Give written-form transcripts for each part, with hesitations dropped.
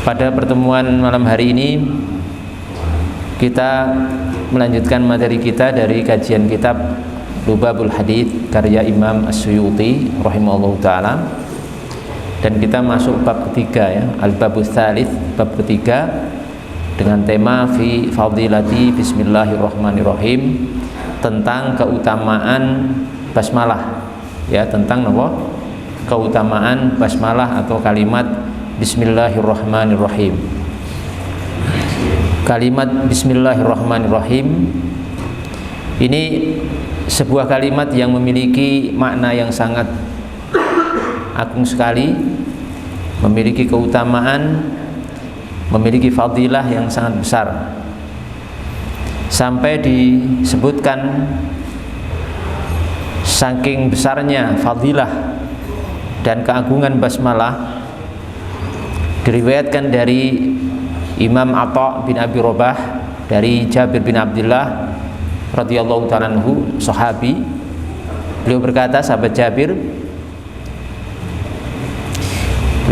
Pada pertemuan malam hari ini kita melanjutkan materi kita dari kajian kitab Lubabul Hadits karya Imam As-Suyuti rahimahullahu taala, dan kita masuk bab ketiga ya, al-babus tsalits, bab ketiga dengan tema fi fadilati bismillahirrahmanirrahim, tentang keutamaan basmalah ya, tentang apa? Keutamaan basmalah atau kalimat bismillahirrahmanirrahim. Kalimat bismillahirrahmanirrahim ini sebuah kalimat yang memiliki makna yang sangat agung sekali, memiliki keutamaan, memiliki fadilah yang sangat besar, sampai disebutkan saking besarnya fadilah dan keagungan basmalah. Diriwayatkan dari Imam Atha bin Abi Rabah dari Jabir bin Abdullah radhiyallahu ta'ala anhu, sahabi. Beliau berkata, sahabat Jabir,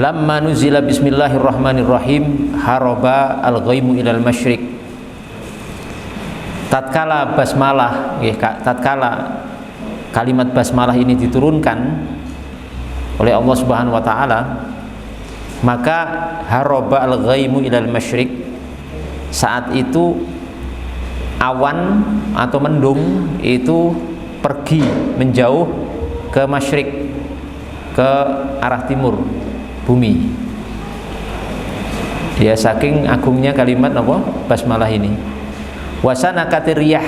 lamma nuzila bismillahirrahmanirrahim haraba al-ghaimu ilal masyriq. Tatkala basmalah, tatkala kalimat basmalah ini diturunkan oleh Allah Subhanahu wa taala, maka haraba al-ghaimu ilal masyriq, saat itu awan atau mendung itu pergi menjauh ke masyriq, ke arah timur bumi. Ya, saking agungnya kalimat apa? Basmalah ini. Wasanakatir riyah,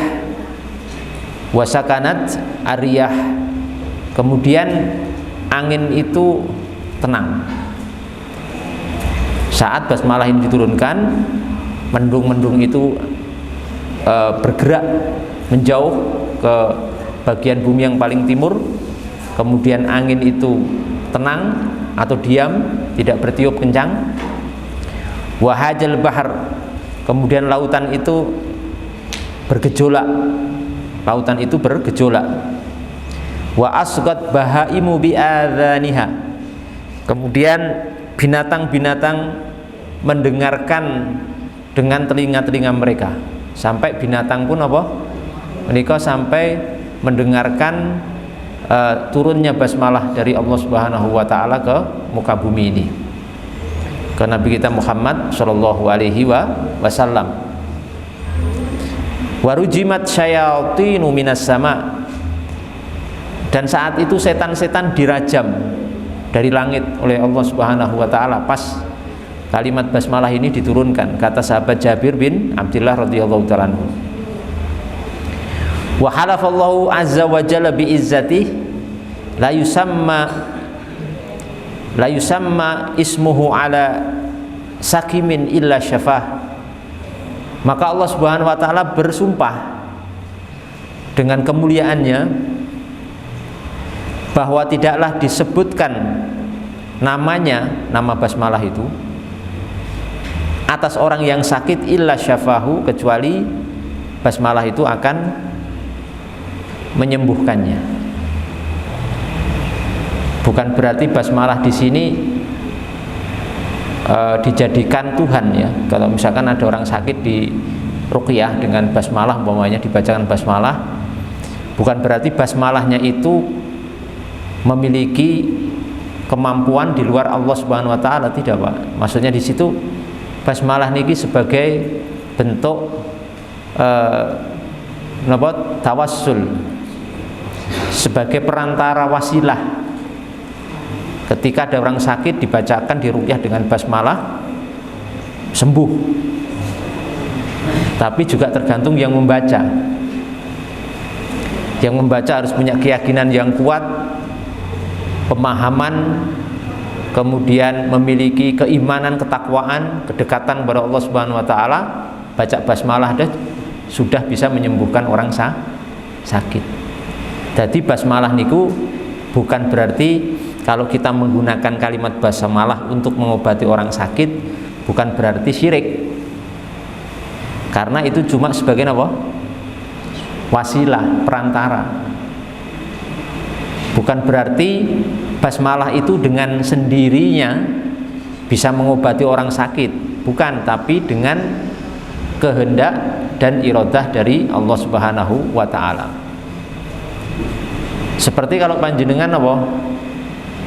wasakanat ariyah, kemudian angin itu tenang. Saat basmalah ini diturunkan, mendung-mendung itu bergerak menjauh ke bagian bumi yang paling timur, kemudian angin itu tenang atau diam, tidak bertiup kencang. Wahajal bahar, kemudian lautan itu bergejolak, lautan itu bergejolak. Wa asqat bahaimu bi'adzaniha, kemudian binatang-binatang mendengarkan dengan telinga-telinga mereka, sampai binatang pun apa? Mereka sampai mendengarkan turunnya basmalah dari Allah Subhanahu wa taala ke muka bumi ini, ke Nabi kita Muhammad sallallahu alaihi wasallam. Warujimat syayatinu minas sama, dan saat itu setan-setan dirajam dari langit oleh Allah Subhanahu wa taala pas kalimat basmalah ini diturunkan, kata sahabat Jabir bin Abdullah radhiyallahu ta'ala anhu. Wa halafallahu azza wa jalla bi izzati la yusamma ismuhu ala sakimin illa syafah. Maka Allah Subhanahu wa taala bersumpah dengan kemuliaannya bahwa tidaklah disebutkan namanya, nama basmalah itu, atas orang yang sakit illa syafahu, kecuali basmalah itu akan menyembuhkannya. Bukan berarti basmalah di sini dijadikan Tuhan ya. Kalau misalkan ada orang sakit di ruqyah dengan basmalah, umpamanya dibacakan basmalah, bukan berarti basmalahnya itu memiliki kemampuan di luar Allah Subhanahu wa taala, tidak, Pak. Maksudnya di situ basmalah niki sebagai bentuk tawassul, sebagai perantara wasilah. Ketika ada orang sakit dibacakan di ruqyah dengan basmalah, sembuh. Tapi juga tergantung yang membaca. Yang membaca harus punya keyakinan yang kuat, pemahaman, kemudian memiliki keimanan, ketakwaan, kedekatan kepada Allah Subhanahu wa taala. Baca basmalah sudah bisa menyembuhkan orang sakit. Jadi basmalah niku bukan berarti kalau kita menggunakan kalimat basmalah untuk mengobati orang sakit, bukan berarti syirik. Karena itu cuma sebagai apa? Wasilah, perantara. Bukan berarti basmalah itu dengan sendirinya bisa mengobati orang sakit, bukan, tapi dengan kehendak dan iradah dari Allah Subhanahu wa taala. Seperti kalau panjenengan apa?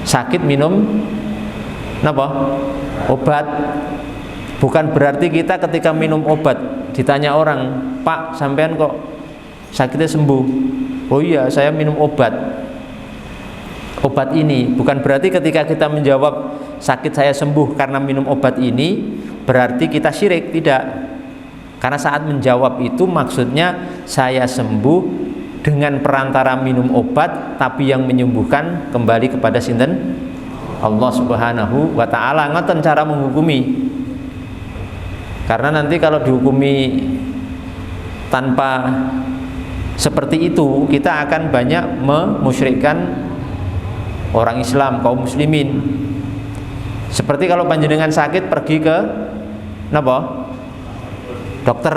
Sakit minum apa? Obat. Bukan berarti kita ketika minum obat ditanya orang, "Pak, sampean kok sakitnya sembuh?" "Oh iya, saya minum obat ini." Bukan berarti ketika kita menjawab sakit saya sembuh karena minum obat ini berarti kita syirik, tidak. Karena saat menjawab itu maksudnya saya sembuh dengan perantara minum obat, tapi yang menyembuhkan kembali kepada sinten? Allah Subhanahu wa taala. Ngoten cara menghukumi. Karena nanti kalau dihukumi tanpa seperti itu, kita akan banyak memusyrikkan orang Islam, kaum muslimin. Seperti kalau panjenengan sakit pergi ke napa? Dokter.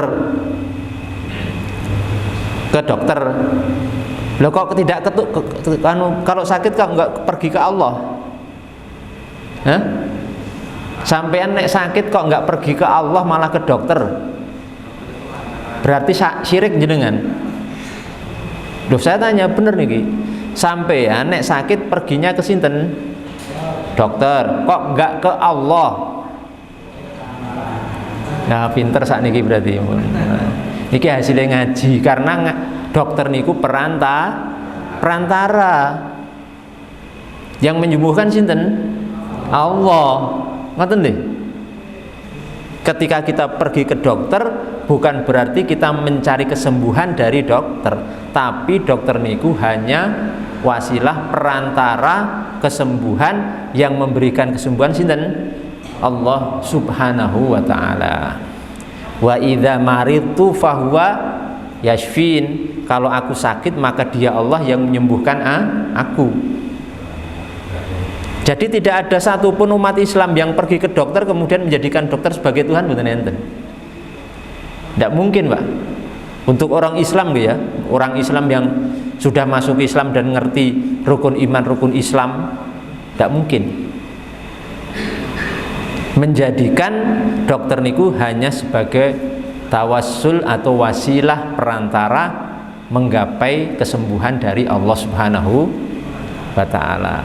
Ke dokter. Loh kok tidak kalau sakit kok enggak pergi ke Allah? Hah? Sampean nek sakit kok enggak pergi ke Allah malah ke dokter? Berarti syirik jenengan. Loh saya tanya bener nih, sampean nek sakit perginya ke sinten? Dokter. Kok enggak ke Allah? Nah, pinter sakniki berarti. Niki hasilnya ngaji, karena dokter niku perantara. Yang menyembuhkan sinten? Allah. Ngoten nggih. Ketika kita pergi ke dokter bukan berarti kita mencari kesembuhan dari dokter, tapi dokter niku hanya wasilah perantara kesembuhan. Yang memberikan kesembuhan sinten? Allah Subhanahu wa taala. Wa idza maridtu fahuwa yashfin. Kalau aku sakit maka dia Allah yang menyembuhkan aku. Jadi tidak ada satupun umat Islam yang pergi ke dokter kemudian menjadikan dokter sebagai Tuhan, mboten enten. Tidak mungkin, Pak. Untuk orang Islam ya, orang Islam yang sudah masuk Islam dan ngerti rukun iman, rukun Islam, tidak mungkin menjadikan dokter niku hanya sebagai tawassul atau wasilah perantara menggapai kesembuhan dari Allah Subhanahu wa taala.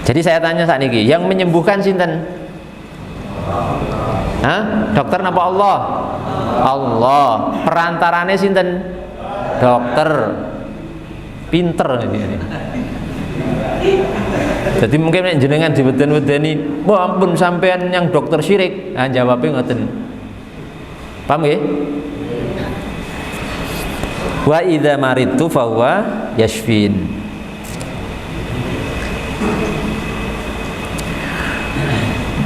Jadi saya tanya saat ini, yang menyembuhkan sinten? Hah? Dokter napa Allah? Allah. Perantarane sinten? Dokter. Pinter ini. Jadi mungkin jenengan diweden-wedeni, "Wah ampun sampean yang dokter syirik." Nah, jawabnya ngoten. Paham nggih? Wa idza maridtu fa huwa yashfin.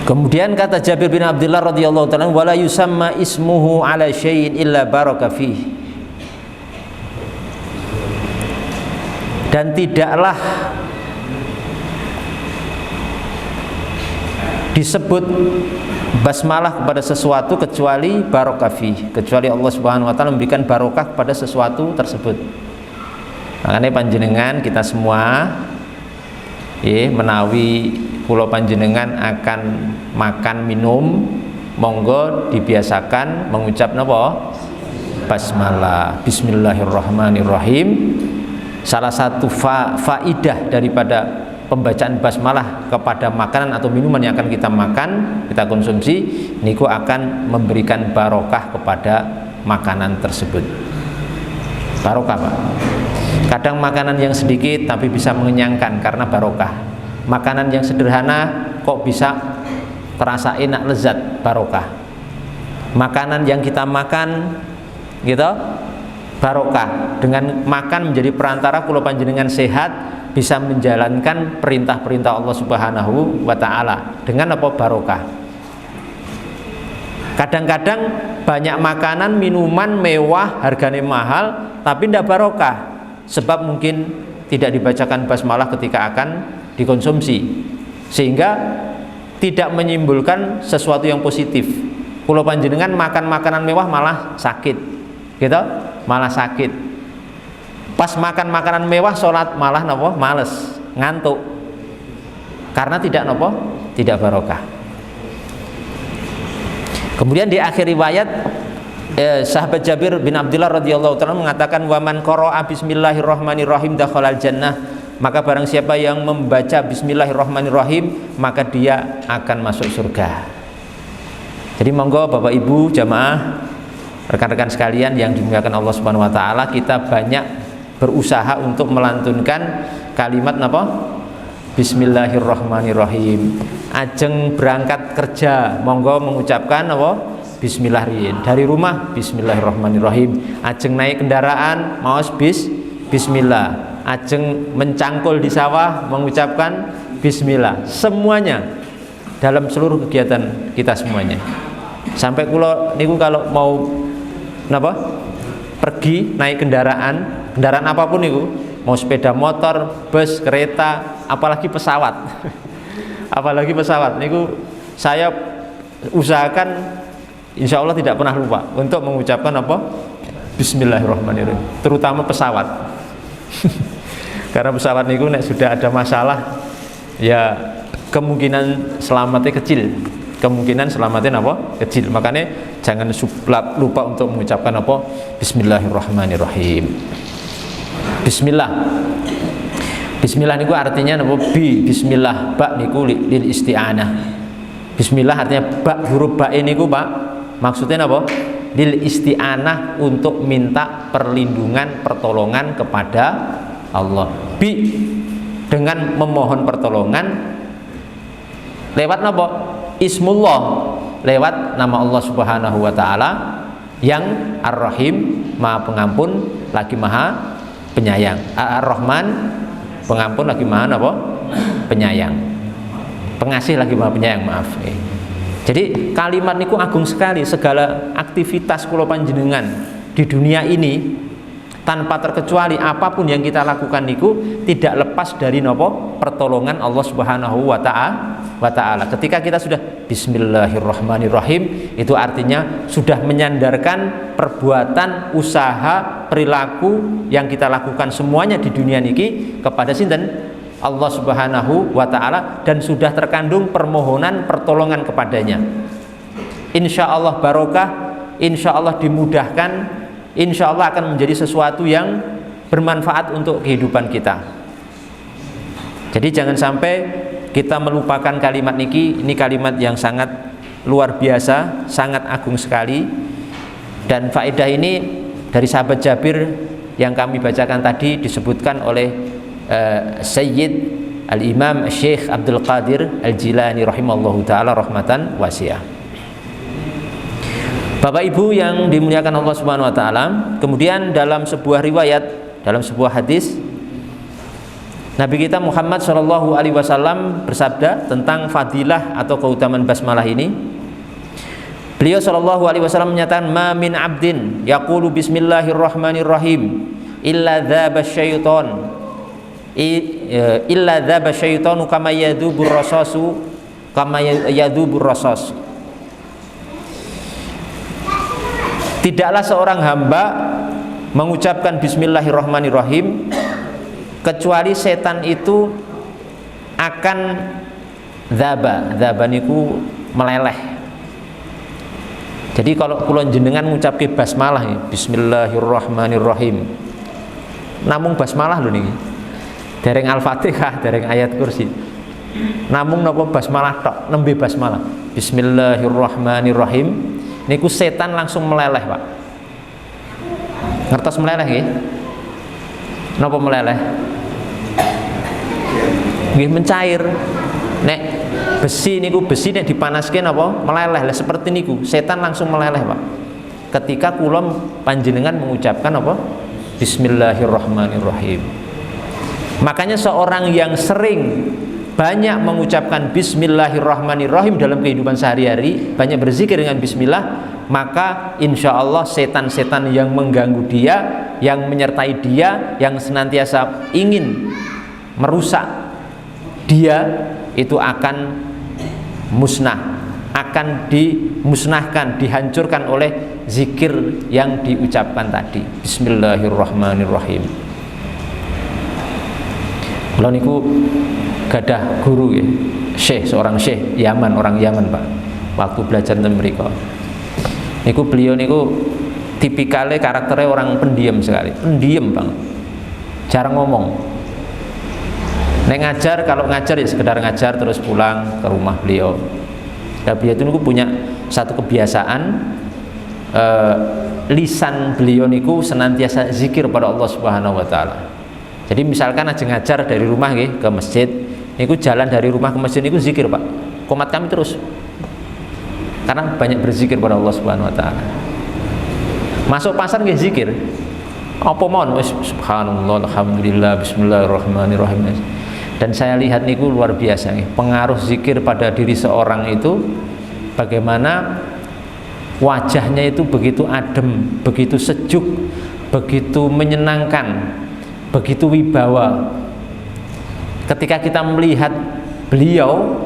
Kemudian kata Jabir bin Abdullah radhiyallahu ta'ala, "Wala yusamma ismuhu ala syai'in illa baraka fihi." Dan tidaklah disebut basmalah kepada sesuatu kecuali barokah fi, kecuali Allah Subhanahu wa taala memberikan barokah kepada sesuatu tersebut. Makanya panjenengan kita semua menawi kula panjenengan akan makan minum, monggo dibiasakan mengucap napa? Basmalah. Bismillahirrahmanirrahim. Salah satu faidah daripada pembacaan basmalah kepada makanan atau minuman yang akan kita makan, kita konsumsi, niku akan memberikan barokah kepada makanan tersebut. Barokah, Pak. Kadang makanan yang sedikit tapi bisa mengenyangkan karena barokah. Makanan yang sederhana kok bisa terasa enak, lezat, barokah. Makanan yang kita makan gitu barokah. Dengan makan menjadi perantara kula panjenengan sehat, bisa menjalankan perintah-perintah Allah Subhanahu wa taala. Dengan apa? Barokah. Kadang-kadang banyak makanan, minuman mewah, harganya mahal, tapi tidak barokah. Sebab mungkin tidak dibacakan basmalah ketika akan dikonsumsi, sehingga tidak menyimpulkan sesuatu yang positif. Kula panjenengan makan makanan mewah malah sakit, gitu, malah sakit. Pas makan makanan mewah, sholat malah nopo, males, ngantuk, karena tidak nopo, tidak barokah. Kemudian di akhir riwayat sahabat Jabir bin Abdullah radhiyallahu ta'ala mengatakan waman qara'a bismillahirrahmanirrahim dakhalal jannah, maka barang siapa yang membaca bismillahirrahmanirrahim maka dia akan masuk surga. Jadi monggo Bapak Ibu jamaah, rekan-rekan sekalian yang dimuliakan Allah Subhanahu wa taala, kita banyak berusaha untuk melantunkan kalimat apa? Bismillahirrahmanirrahim. Ajeng berangkat kerja monggo mengucapkan apa? Bismillahirrahmanirrahim. Dari rumah bismillahirrahmanirrahim. Ajeng naik kendaraan maos bismillah. Ajeng mencangkul di sawah mengucapkan bismillah. Semuanya dalam seluruh kegiatan kita semuanya. Sampai kula niku kalau mau napa? Pergi naik kendaraan apapun niku, mau sepeda motor, bus, kereta, apalagi pesawat. Apalagi pesawat niku saya usahakan insya Allah tidak pernah lupa untuk mengucapkan apa? Bismillahirrahmanirrahim, terutama pesawat. Karena pesawat niku nek sudah ada masalah ya kemungkinan selamatnya kecil. Kemungkinan selamatnya apa? Kecil. Makanya jangan lupa untuk mengucapkan apa? Bismillahirrahmanirrahim. Bismillah. Bismillah niku artinya apa? Bismillah. Ba niku lil isti'anah. Bismillah artinya ba, huruf ba niku Pak. Maksudnya apa? Lil isti'anah, untuk minta perlindungan, pertolongan kepada Allah. Dengan memohon pertolongan lewat apa? Ismullah, lewat nama Allah Subhanahu wa taala yang Ar-Rahim, Maha Pengampun lagi Maha Penyayang. Ar-Rahman, pengampun lagi Maha apa? Penyayang. Pengasih lagi Maha Penyayang, maaf. Jadi kalimat niku agung sekali. Segala aktivitas kula panjenengan di dunia ini tanpa terkecuali apapun yang kita lakukan niku tidak lepas dari nopo? Pertolongan Allah Subhanahu wa taala. Ketika kita sudah bismillahirrahmanirrahim, itu artinya sudah menyandarkan perbuatan, usaha, perilaku yang kita lakukan semuanya di dunia niki kepada sinten? Allah Subhanahu wa taala, dan sudah terkandung permohonan pertolongan kepadanya. Insya Allah barokah, insya Allah dimudahkan, insya Allah akan menjadi sesuatu yang bermanfaat untuk kehidupan kita. Jadi jangan sampai kita melupakan kalimat niki. Ini kalimat yang sangat luar biasa, sangat agung sekali. Dan faedah ini dari sahabat Jabir yang kami bacakan tadi disebutkan oleh Sayyid Al-Imam Syekh Abdul Qadir Al-Jilani rahimallahu ta'ala rahmatan wasi'ah. Bapak Ibu yang dimuliakan Allah Subhanahu wa taala, kemudian dalam sebuah riwayat, dalam sebuah hadis, Nabi kita Muhammad sallallahu alaihi wasallam bersabda tentang fadilah atau keutamaan basmalah ini. Beliau sallallahu alaihi wasallam menyatakan, "Ma min 'abdin yaqulu bismillahirrahmanirrahim illa dzaba syaiton illa dzaba syaitanu kama yadubur rasasu kama yadubur rasas." Tidaklah seorang hamba mengucapkan bismillahirrahmanirrahim kecuali setan itu akan dzaba niku meleleh. Jadi kalau kula jenengan ngucapke basmalah ya, bismillahirrahmanirrahim, namung basmalah lho niki, dereng Al-Fatihah, dereng ayat kursi, namung napa basmalah tok, nembe basmalah bismillahirrahmanirrahim niku setan langsung meleleh Pak. Ngertos meleleh nggih? Napa meleleh? Nggih mencair. Nek besi niku, besi nek dipanaske napa meleleh. Lah seperti niku setan langsung meleleh Pak. Ketika kula panjenengan mengucapkan apa? Bismillahirrahmanirrahim. Makanya seorang yang sering banyak mengucapkan bismillahirrahmanirrahim dalam kehidupan sehari-hari, banyak berzikir dengan bismillah, maka insya Allah setan-setan yang mengganggu dia, yang menyertai dia, yang senantiasa ingin merusak dia, itu akan musnah, akan dimusnahkan, dihancurkan oleh zikir yang diucapkan tadi, bismillahirrahmanirrahim. Kalau niku guru ya, syekh, seorang syekh Yaman, orang Yaman Pak, waktu belajar tentang mereka Niku beliau niku tipikalnya karakternya orang pendiam sekali, pendiam banget, jarang ngomong. Nek ngajar, kalau ngajar ya sekedar ngajar terus pulang ke rumah beliau. Dan beliau itu niku punya satu kebiasaan, lisan beliau niku senantiasa zikir pada Allah Subhanahu wa taala. Jadi misalkan aja ngajar dari rumah nggih ke masjid, niku jalan dari rumah ke masjid niku zikir, Pak. Komat kami terus. Karena banyak berzikir pada Allah Subhanahu wa taala. Masuk pasar nggih zikir. Apa mawon wis subhanallah alhamdulillah bismillahirrahmanirrahim. Dan saya lihat niku luar biasa nih, pengaruh zikir pada diri seorang itu, bagaimana wajahnya itu begitu adem, begitu sejuk, begitu menyenangkan, begitu wibawa. Ketika kita melihat beliau,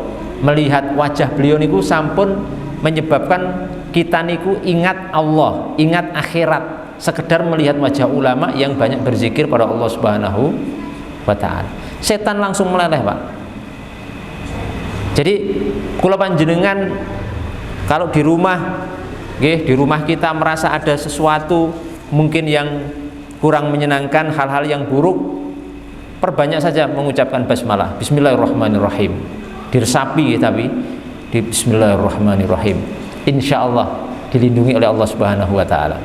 melihat wajah beliau niku sampun menyebabkan kita niku ingat Allah, ingat akhirat, sekedar melihat wajah ulama yang banyak berzikir pada Allah Subhanahu wa taala. Setan langsung meleleh, Pak. Jadi kula panjenengan kalau di rumah nggih, di rumah kita merasa ada sesuatu mungkin yang kurang menyenangkan, hal-hal yang buruk, perbanyak saja mengucapkan basmalah, bismillahirrahmanirrahim. Diresapi tapi di bismillahirrahmanirrahim. Insyaallah dilindungi oleh Allah Subhanahu wa taala.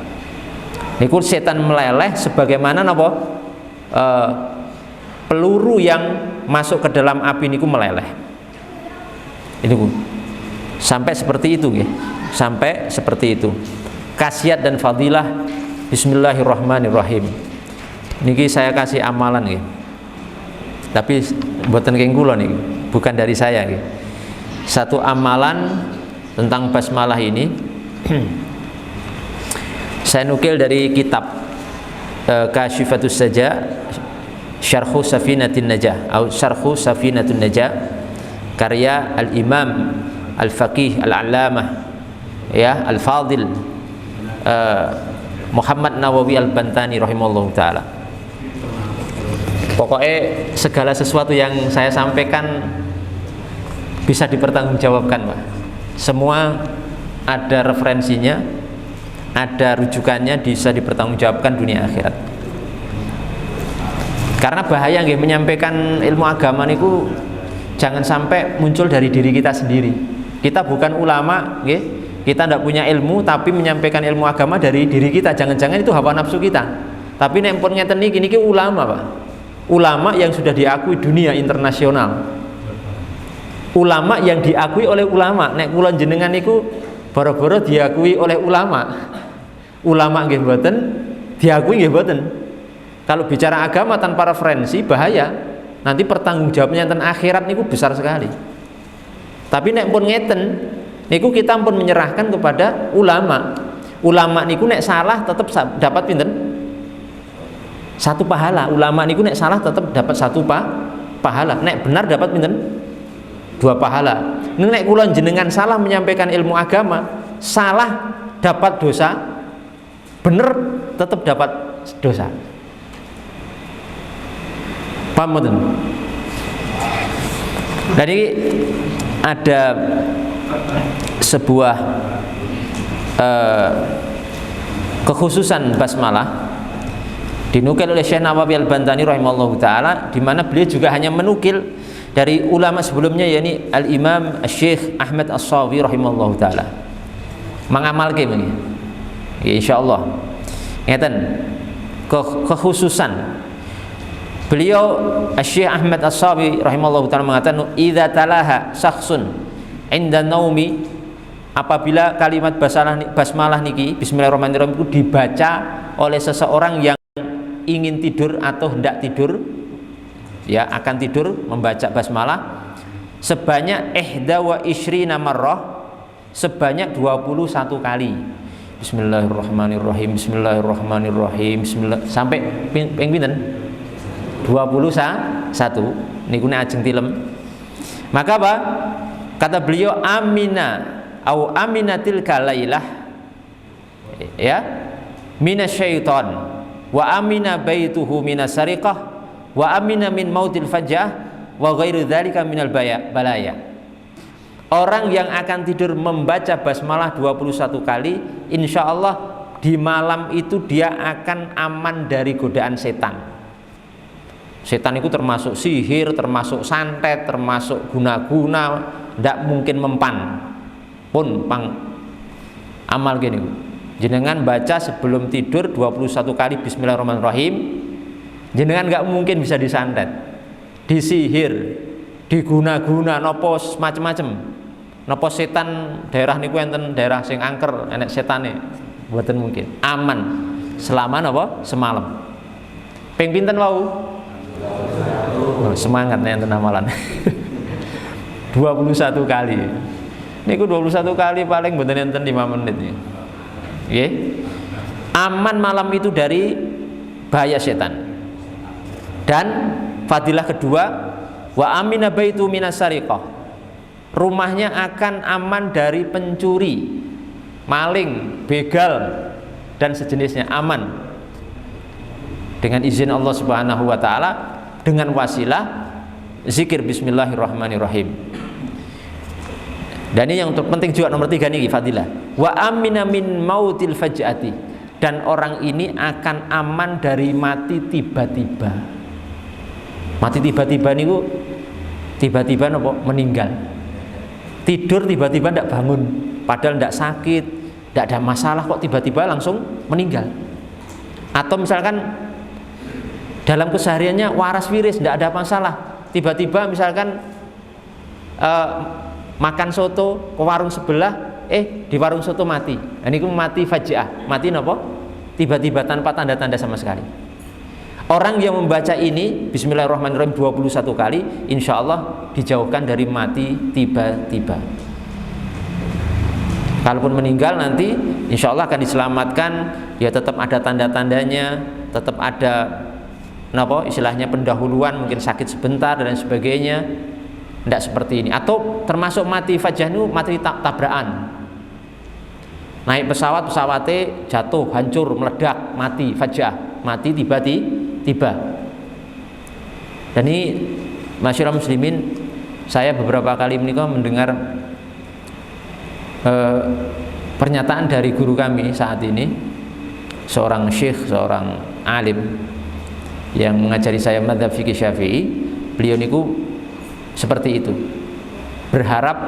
Niku setan meleleh sebagaimana napa? Peluru yang masuk ke dalam api niku meleleh. Ini Bu. Sampai seperti itu ya. Sampai seperti itu. Khasiat dan fadilah bismillahirrahmanirrahim. Niki saya kasih amalan nggih. Tapi mboten kenging kula niki, bukan dari saya nggih. Satu amalan tentang basmalah ini saya nukil dari kitab Kasyifatus Saja Syarhu Safinatin Najah atau Syarhu Safinatun Najah karya Al-Imam Al-Faqih Al-Allamah ya Al-Fadil Muhammad Nawawi Al-Bantani rahimahullahu taala. Pokoknya segala sesuatu yang saya sampaikan bisa dipertanggungjawabkan, Pak. Semua ada referensinya, ada rujukannya, bisa dipertanggungjawabkan dunia akhirat. Karena bahaya nggih menyampaikan ilmu agama niku jangan sampai muncul dari diri kita sendiri. Kita bukan ulama, nggih. Kita tidak punya ilmu tapi menyampaikan ilmu agama dari diri kita. Jangan-jangan itu hawa nafsu kita. Tapi nek pun ngeten niki ulama, Pak. Ulama yang sudah diakui dunia internasional. Ulama yang diakui oleh ulama. Nek kula jenengan niku boro-boro diakui oleh ulama. Ulama nggih mboten, diakui nggih mboten. Kalau bicara agama tanpa referensi bahaya. Nanti pertanggungjawabannya tentang akhirat niku besar sekali. Tapi nek pun ngeten niku kita pun menyerahkan kepada ulama. Ulama niku nek salah tetap dapat pinten? Satu pahala. Ulama niku nek salah tetap dapat satu pahala. Nek benar dapat pinten? 2 pahala. Nek kula jenengan salah menyampaikan ilmu agama, salah dapat dosa, bener tetap dapat dosa. Paham mboten? Jadi ada sebuah kekhususan basmalah dinukil oleh Syekh Nawawi Al-Bantani rahimahullahu taala, di mana beliau juga hanya menukil dari ulama sebelumnya, yakni Al-Imam Syekh Ahmad As-Sawi rahimahullahu taala. Mengamalke meni. Ya insyaallah. Ngeten kekhususan beliau Syekh Ahmad As-Sawi rahimahullahu taala mengatakan, idza talaha syakhsun inda naumi, apabila kalimat basmalah niki bismillahirrahmanirrahim itu dibaca oleh seseorang yang ingin tidur atau hendak tidur, ya akan tidur, membaca basmalah sebanyak wa ishrina marrah, sebanyak 21 kali. Bismillahirrahmanirrahim, bismillahirrahmanirrahim, bismillah, sampai ping pinten? 21 niku nek ajeng tilem. Maka apa? Kata beliau, amina au aminatil kalailah ya minasyaiton wa amina baituhu minasariqah wa amina min mautil fajjah wa ghairu dzalika minal balaya. Orang yang akan tidur membaca basmalah 21 kali, insya Allah di malam itu dia akan aman dari godaan setan. Setan itu termasuk sihir, termasuk santet, termasuk guna-guna, tidak mungkin mempan pun pang amal gini. Jenengan baca sebelum tidur 21 kali Bismillahirrahmanirrahim, jenengan nggak mungkin bisa disantet, disihir, diguna-guna, nopo macem-macem. Nopo setan daerah niku enten daerah sing angker enek setane, mboten mungkin. Aman selama nopo semalam. Ping pinten wau? Oh, semangat nih enten amalan. 21 kali. Niku 21 kali paling mboten enten 5 menit ya. Nggih. Aman malam itu dari bahaya setan. Dan fadilah kedua, wa amina baitu minas sariqah. Rumahnya akan aman dari pencuri, maling, begal dan sejenisnya, aman dengan izin Allah Subhanahu wa taala dengan wasilah zikir bismillahirrahmanirrahim. Dan ini yang penting juga nomor 3 nih fadilah. Wa amina min mautil faj'ati, dan orang ini akan aman dari mati tiba-tiba. Mati tiba-tiba niku tiba-tiba nopo meninggal. Tidur tiba-tiba tidak bangun, padahal tidak sakit, tidak ada masalah, kok tiba-tiba langsung meninggal. Atau misalkan dalam kesehariannya waras wiris, tidak ada masalah, tiba-tiba misalkan makan soto ke warung sebelah, di warung soto mati. Ini mati faji'ah, mati nopo? Tiba-tiba tanpa tanda-tanda sama sekali. Orang yang membaca ini bismillahirrahmanirrahim 21 kali, insya Allah dijauhkan dari mati tiba-tiba. Kalaupun meninggal nanti insya Allah akan diselamatkan, ya tetap ada tanda-tandanya, tetap ada istilahnya pendahuluan, mungkin sakit sebentar dan sebagainya. Tidak seperti ini. Atau termasuk mati fajah itu mati tabrakan. Naik pesawat, pesawatnya jatuh, hancur, meledak, mati fajah, mati tiba-tiba. Dan ini masyarakat muslimin, saya beberapa kali menikah mendengar pernyataan dari guru kami saat ini, seorang syekh, seorang alim yang mengajari saya madzhab fikih Syafi'i. Beliau niku seperti itu, berharap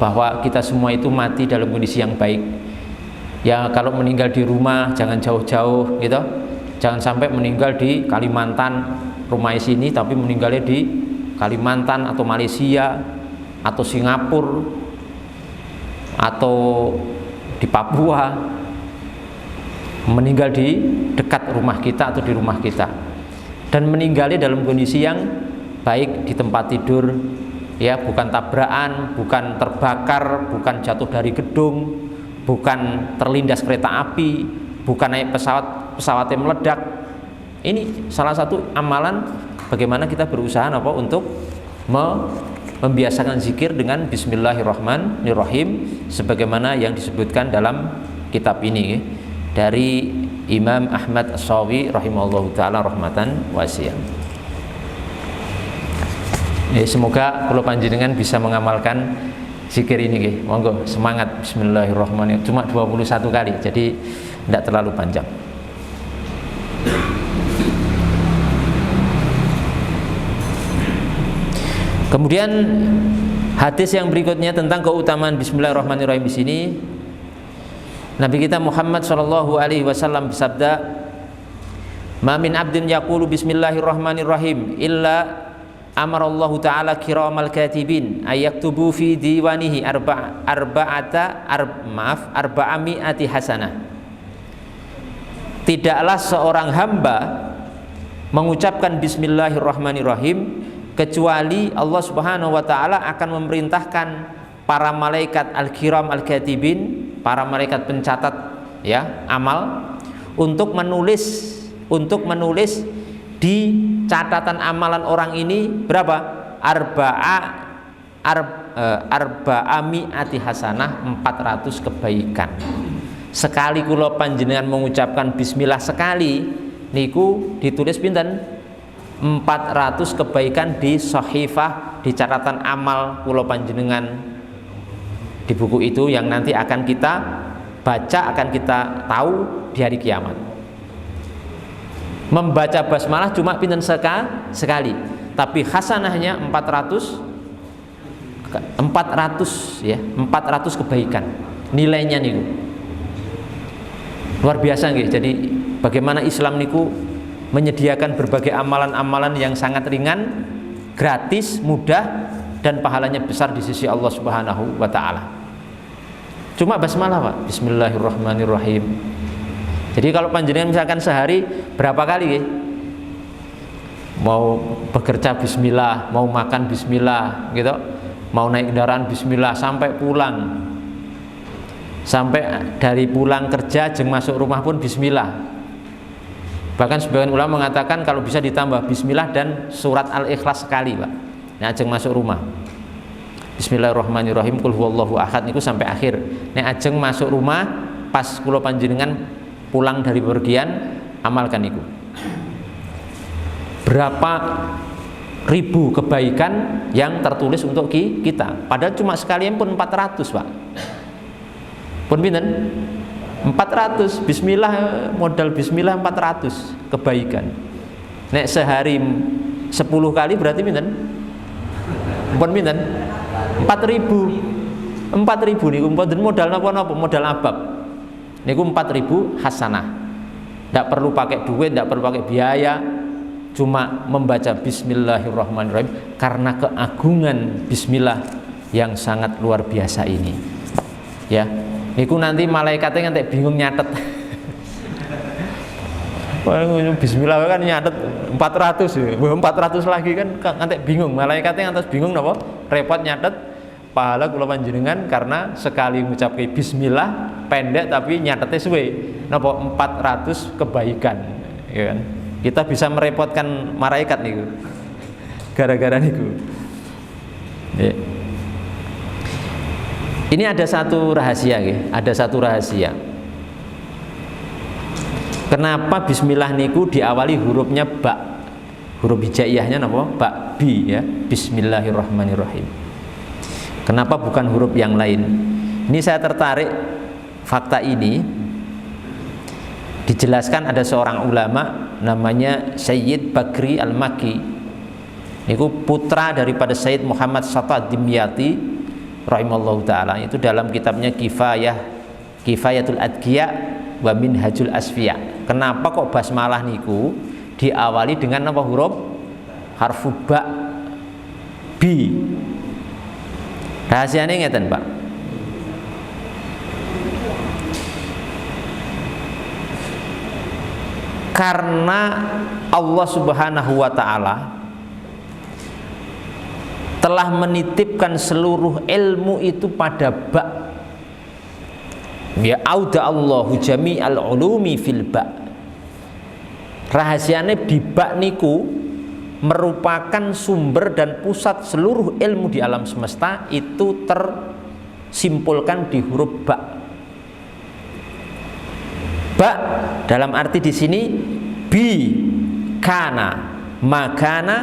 bahwa kita semua itu mati dalam kondisi yang baik. Ya kalau meninggal di rumah jangan jauh-jauh gitu. Jangan sampai meninggal di Kalimantan, rumah sini, tapi meninggalnya di Kalimantan atau Malaysia atau Singapura atau di Papua. Meninggal di dekat rumah kita atau di rumah kita. Dan meninggalnya dalam kondisi yang baik, di tempat tidur, ya, bukan tabrakan, bukan terbakar, bukan jatuh dari gedung, bukan terlindas kereta api, bukan naik pesawatnya meledak. Ini salah satu amalan bagaimana kita berusaha untuk membiasakan zikir dengan bismillahirrahmanirrahim sebagaimana yang disebutkan dalam kitab ini dari Imam Ahmad As-Sawi rahimahullahu taala rahmatan wasi'ah. Semoga kula panjenengan bisa mengamalkan zikir ini. Monggo semangat bismillahirrahmanirrahim. Cuma 21 kali, jadi tidak terlalu panjang. Kemudian hadis yang berikutnya tentang keutamaan bismillahirrahmanirrahim di sini, Nabi kita Muhammad sallallahu alaihi wasallam bersabda, "Ma min 'abdin yaqulu bismillahirrahmanirrahim illa amarallahu ta'ala kiramal katibin ayaktubu fi diwanihi arba'ami'ati hasanah." Tidaklah seorang hamba mengucapkan bismillahirrahmanirrahim kecuali Allah Subhanahu wa taala akan memerintahkan para malaikat al-kiram al-katibin, para malaikat pencatat ya amal, untuk menulis di catatan amalan orang ini berapa? Arba'ami'ati hasanah, 400 kebaikan. Sekali kula panjenengan mengucapkan bismillah sekali niku ditulis pinten? 400 kebaikan di sahifah, di catatan amal kula panjenengan Di buku itu yang nanti akan kita baca, akan kita tahu di hari kiamat. Membaca basmalah cuma pinten sekali, tapi hasanahnya 400 ya, 400 kebaikan nilainya niku. Luar biasa nggih. Jadi bagaimana Islam niku menyediakan berbagai amalan-amalan yang sangat ringan, gratis, mudah, dan pahalanya besar di sisi Allah Subhanahu wa taala. Cuma basmalah, Pak. Bismillahirrahmanirrahim. Jadi kalau panjenengan misalkan sehari berapa kali ya? Mau bekerja bismillah, mau makan bismillah gitu, mau naik kendaraan bismillah, sampai pulang, sampai dari pulang kerja jeng masuk rumah pun bismillah. Bahkan sebagian ulama mengatakan kalau bisa ditambah bismillah dan surat al-ikhlas sekali, Pak. Nek ajeng masuk rumah, Bismillahirrahmanirrahim, qul huwallahu ahad niku sampai akhir. Nek ajeng masuk rumah pas kula panjenengan pulang dari bepergian, amalkan niku. Berapa ribu kebaikan yang tertulis untuk kita. Padahal cuma sekalian pun 400, Pak. Pun pinten? 400. Bismillah, modal bismillah 400 kebaikan. Nek sehari 10 kali berarti pinten? Pun pinten? 4.000. 4.000 niku mboten modal napa-napa, modal abab. Niku 4.000 hasanah. Tidak perlu pakai duit, tidak perlu pakai biaya, cuma membaca Bismillahirrahmanirrahim karena keagungan Bismillah yang sangat luar biasa ini. Ya, niku nanti malaikatnya nanti bingung nyatet. Bismillah kan nyatet 400 ya, 400 lagi kan nanti bingung, malaikatnya nanti bingung napa? Repot nyatet. Pahala kula panjenengan karena sekali mengucapkan bismillah pendek tapi nyatetnya suwe napa 400 kebaikan, ya kan? Kita bisa merepotkan malaikat niku gara-gara niku. Ya. Ini ada satu rahasia ya, ada satu rahasia. Kenapa bismillah niku diawali hurufnya ba? Huruf hijaiyahnya napa? Ba bi ya. Bismillahirrahmanirrahim. Kenapa bukan huruf yang lain? Ini saya tertarik fakta ini. Dijelaskan ada seorang ulama namanya Sayyid Bakri Al-Makki. Niku putra daripada Sayyid Muhammad Satta Dimyati rahimallahu taala. Itu dalam kitabnya Kifayatul Adqiya wa Minhajul Asfiya. Kenapa kok basmalah niku diawali dengan apa huruf? Harfu ba, bi. Rahasianya ngeten, Pak. Karena Allah Subhanahu wa taala telah menitipkan seluruh ilmu itu pada ba. Ya auda Allahu jami'al ulumi fil ba. Rahasianya di ba niku merupakan sumber dan pusat seluruh ilmu di alam semesta itu tersimpulkan di huruf ba. Ba dalam arti di sini bi kana makana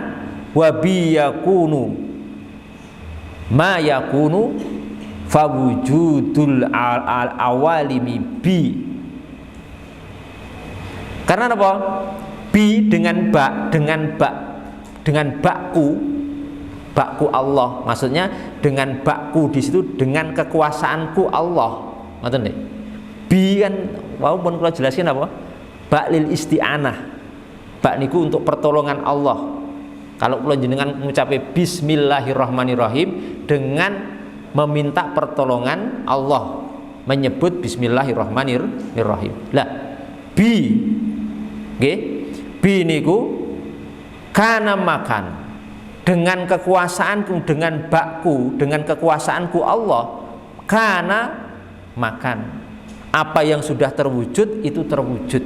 wa bi yakunu ma yakunu fawujudul awalimi bi. Karena apa? Bi dengan bakku Allah, maksudnya dengan bakku di situ dengan kekuasaanku Allah, ngoten nggih. Bi kan wau pun kula jelasin apa? Ba lil isti'anah. Ba niku untuk pertolongan Allah. Kalau kula jenengan ngucape bismillahirrahmanirrahim dengan meminta pertolongan Allah, menyebut bismillahirrahmanirrahim. Lah bi nggih, bi niku kana makan dengan kekuasaanku, dengan bakku, dengan kekuasaanku Allah, kana makan apa yang sudah terwujud itu terwujud.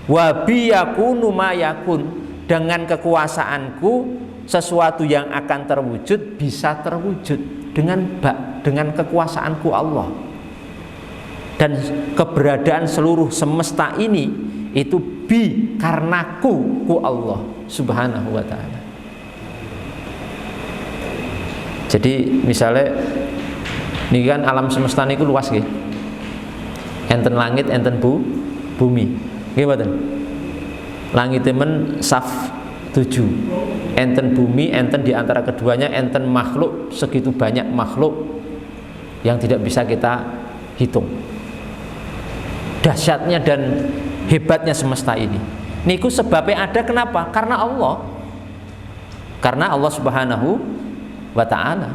Wa bi yakunu ma yakun, dengan kekuasaanku sesuatu yang akan terwujud bisa terwujud dengan ba, dengan kekuasaanku Allah. Dan keberadaan seluruh semesta ini itu bi karenaku ku Allah Subhanahu wa ta'ala. Jadi misalnya Niki kan alam semesta niku luas nggih. Enten langit, enten bumi. Nggih mboten? Langit men saf 7. Enten bumi, enten di antara keduanya enten makhluk, segitu banyak makhluk yang tidak bisa kita hitung. Dahsyatnya dan hebatnya semesta ini. Niku sebabnya ada kenapa? Karena Allah. Karena Allah Subhanahu wa ta'ala.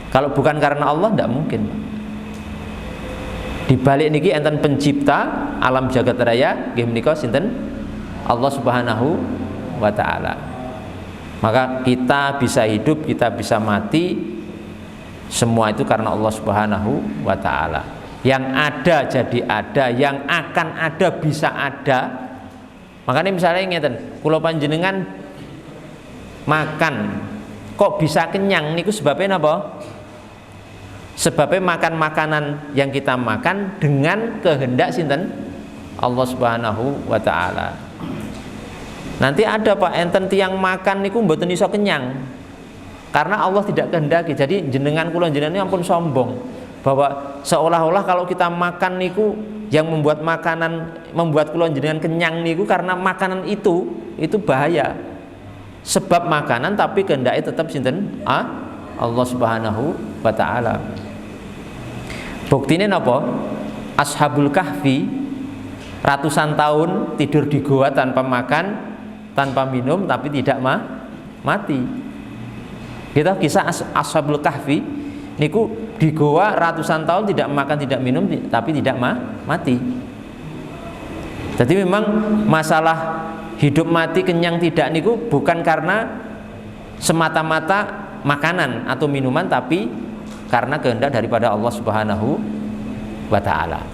Kalau bukan karena Allah tidak mungkin. Di balik niki enten pencipta alam jagat raya nggih menika sinten? Allah Subhanahu wa ta'ala. Maka kita bisa hidup, kita bisa mati, semua itu karena Allah Subhanahu wa ta'ala. Yang ada jadi ada, yang akan ada bisa ada. Makanya misalnya ngeten, kula panjenengan makan kok bisa kenyang niku sebabnya apa? Sebabnya makan makanan yang kita makan dengan kehendak sinten? Allah Subhanahu wa ta'ala. Nanti ada Pak enten tiang makan niku mboten iso kenyang. Karena Allah tidak kehendaki. Jadi jenengan kula jenengan ampun sombong bahwa seolah-olah kalau kita makan niku yang membuat kula jenengan kenyang niku karena makanan itu bahaya. Sebab makanan tapi kehendaknya tetap sinten? Allah Subhanahu wa ta'ala. Buktinya apa? Ashabul Kahfi ratusan tahun tidur di goa tanpa makan, tanpa minum, tapi tidak mati. Kita kisah Ashabul Kahfi niku di goa ratusan tahun tidak makan, tidak minum, tapi tidak mati. Jadi memang masalah hidup mati kenyang tidak niku bukan karena semata-mata makanan atau minuman, tapi karena kehendak daripada Allah Subhanahu wa ta'ala.